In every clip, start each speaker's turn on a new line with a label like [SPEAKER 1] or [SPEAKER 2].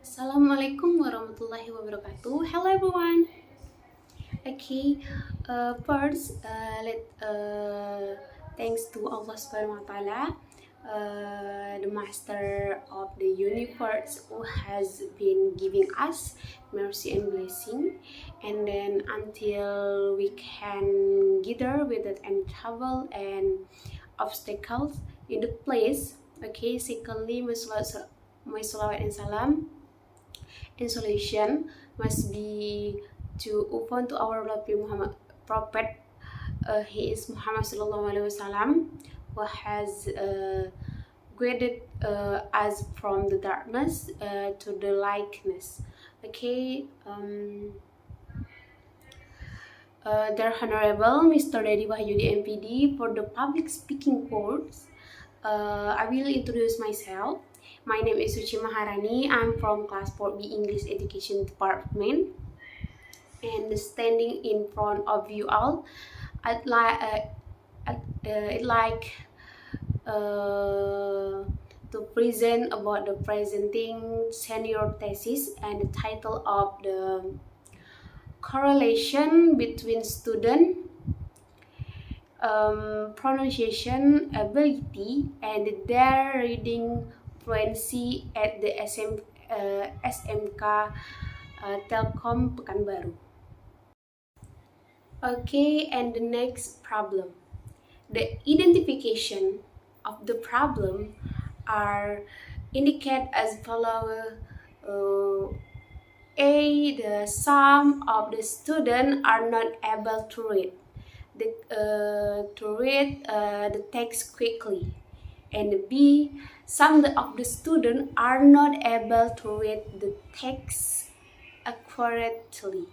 [SPEAKER 1] Assalamualaikum warahmatullahi wabarakatuh. Hello everyone. Okay, first let thanks to Allah Subhanahu wa Taala, the Master of the Universe, who has been giving us mercy and blessing, and then until we can gather without any trouble and obstacles in the place. Okay, secondly, my salawat and salam and solution must be to open to our lovely Muhammad Prophet. He is Muhammad Sallallahu Alaihi Wasallam, who has guided us from the darkness to the lightness. Okay, dear Honorable Mr. Dedi Wahyudi MPD, for the public speaking course, I will introduce myself. My name is Suci Maharani. I'm from Class 4B English Education Department. And standing in front of you all, I'd like to present about the presenting senior thesis, and the title of the correlation between student pronunciation ability and their reading fluency at the SMK Telkom Pekanbaru. Okay, and the next problem. The identification of the problem are indicated as follows. A. The some of the students are not able to read the text quickly, and B. Some of the students are not able to read the text accurately,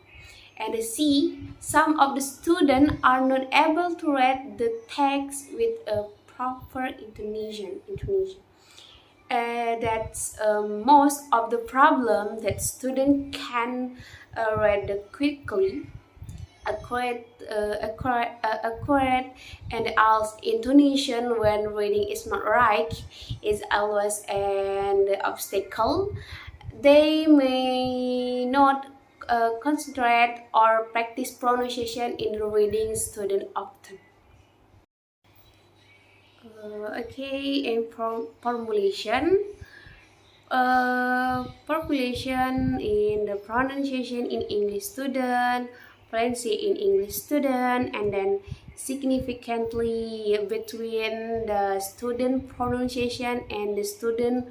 [SPEAKER 1] and C. Some of the students are not able to read the text with a proper intonation. That's most of the problem that student can read quickly, accurate, and also intonation when reading is not right is always an obstacle. They may not concentrate or practice pronunciation in the reading student often. Okay, in formulation. Population in the pronunciation in English student, fluency in English student, and then significantly between the student pronunciation and the student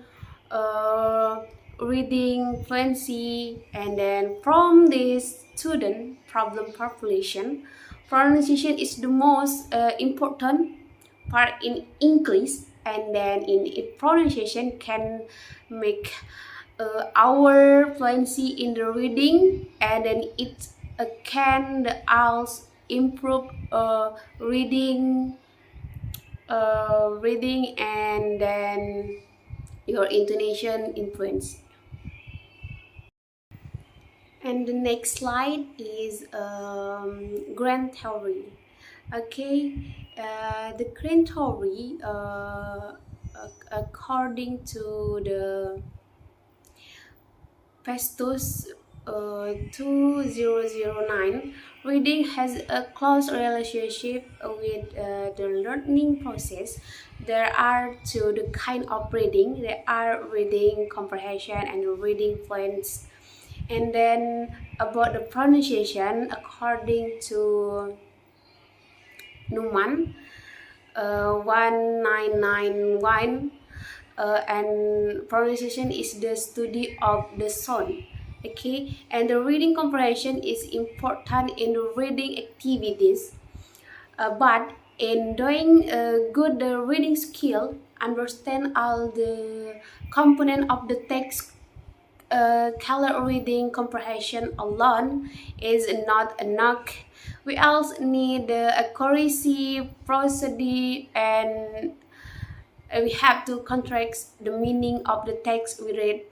[SPEAKER 1] reading fluency, and then from this student problem population, pronunciation is the most important part in English, and then in pronunciation can make our fluency in the reading, and then it can also improve reading, and then your intonation influence. And the next slide is grand theory. Okay, the grand theory, according to the Thesis.Suci, reading has a close relationship with the learning process. There are two the kind of reading. There are reading comprehension and reading fluency. And then about the pronunciation, according to Numan 1991, and pronunciation is the study of the sound. Okay, and the reading comprehension is important in the reading activities, but in doing good reading skill, understand all the component of the text. Color reading comprehension alone is not enough. We also need accuracy, prosody, and we have to contrast the meaning of the text we read,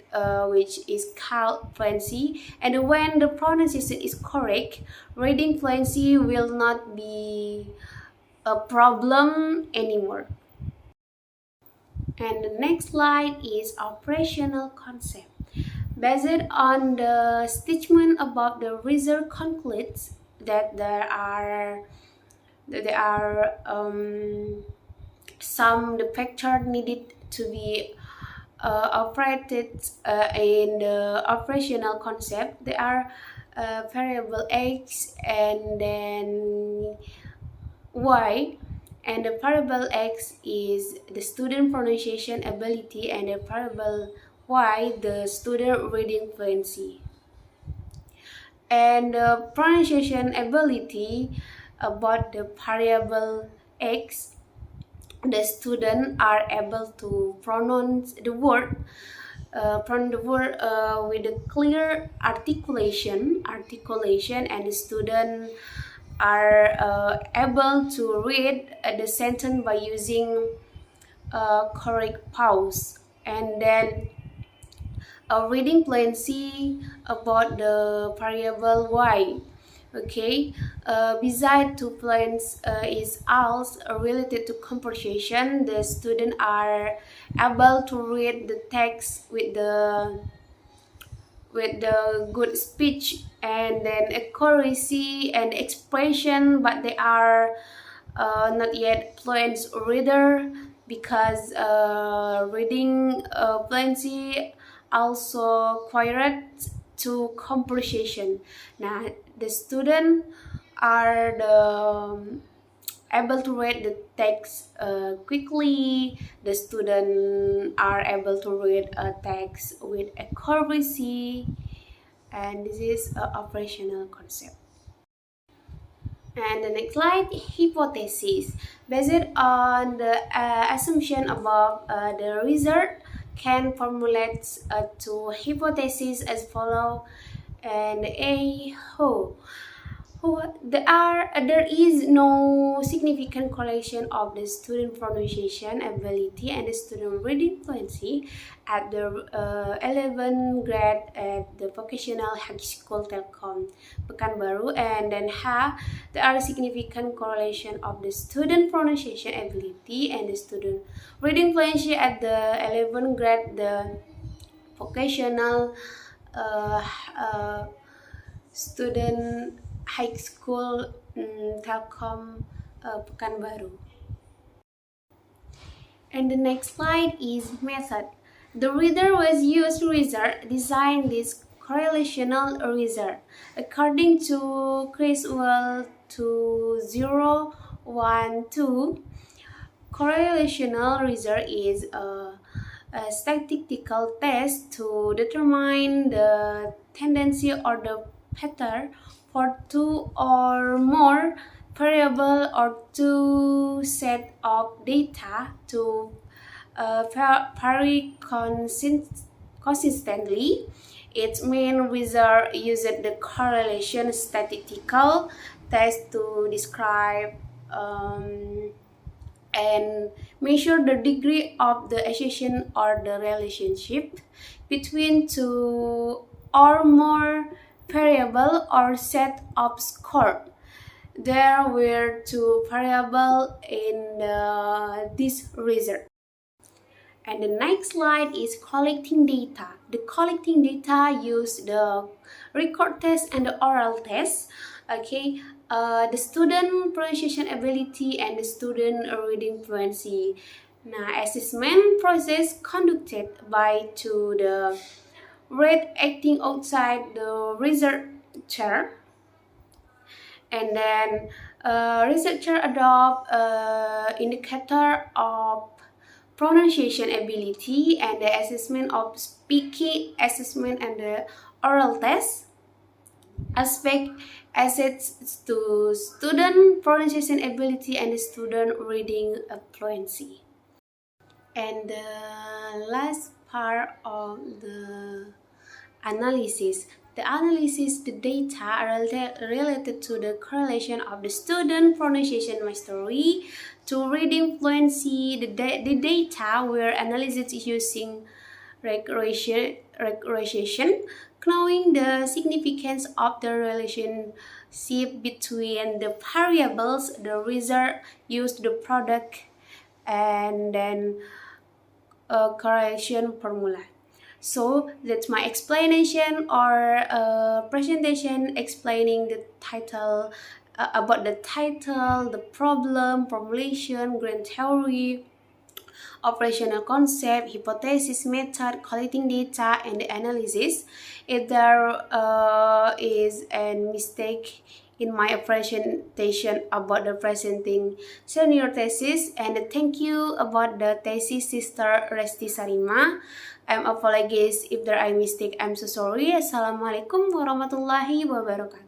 [SPEAKER 1] which is called fluency. And when the pronunciation is correct, reading fluency will not be a problem anymore. And the next slide is operational concept. Based on the statement above, the result concludes that there are some the factor needed to be operated in the operational concept. There are variable x and then y, and the variable x is the student pronunciation ability, and the variable y the student reading fluency. And the pronunciation ability about the variable x, the student are able to pronounce the word with a clear articulation, and the student are able to read the sentence by using correct pause. And then reading fluency about the variable y. Okay, beside two points is also related to comprehension. The students are able to read the text with the good speech and then accuracy and expression, but they are not yet fluent reader, because reading fluency also required to comprehension. Now the student are able to read the text quickly. The student are able to read a text with accuracy, and this is an operational concept. And the next slide, hypothesis. Based on the assumption above, the result can formulate two hypotheses as follow. And A, there is no significant correlation of the student pronunciation ability and the student reading fluency at the 11th grade at the vocational high school Telkom Pekanbaru. And then there are significant correlation of the student pronunciation ability and the student reading fluency at the 11th grade the vocational student high school Telkom Pekanbaru. And the next slide is method. The reader was used result design this correlational result according to Criswell 2012. Correlational result is a statistical test to determine the tendency or the pattern for two or more variable or two set of data to vary consistently. Its main result used the correlation statistical test to describe and measure the degree of the association or the relationship between two or more variable or set of score. There were two variables in this result. And the next slide is collecting data. The collecting data use the record test and the oral test. Okay, the student pronunciation ability and the student reading fluency. Now, assessment process conducted by the rate acting outside the researcher, and then researcher adopt indicator of pronunciation ability and the assessment of speaking assessment and the oral test aspect assets to student pronunciation ability and the student reading fluency. And the last part of the analysis. The data are related to the correlation of the student pronunciation mastery to reading fluency. The data were analyzed using regression, knowing the significance of the relationship between the variables. The result used the product and then a correlation formula. So that's my explanation or presentation explaining the title, about the title, the problem, formulation, grand theory, operational concept, hypothesis, method, collecting data, and the analysis. If there is a mistake in my presentation about the presenting senior thesis, and thank you about the thesis sister Resti Sarima. I'm apologies if there are mistake. I'm so sorry. Assalamualaikum warahmatullahi wabarakatuh.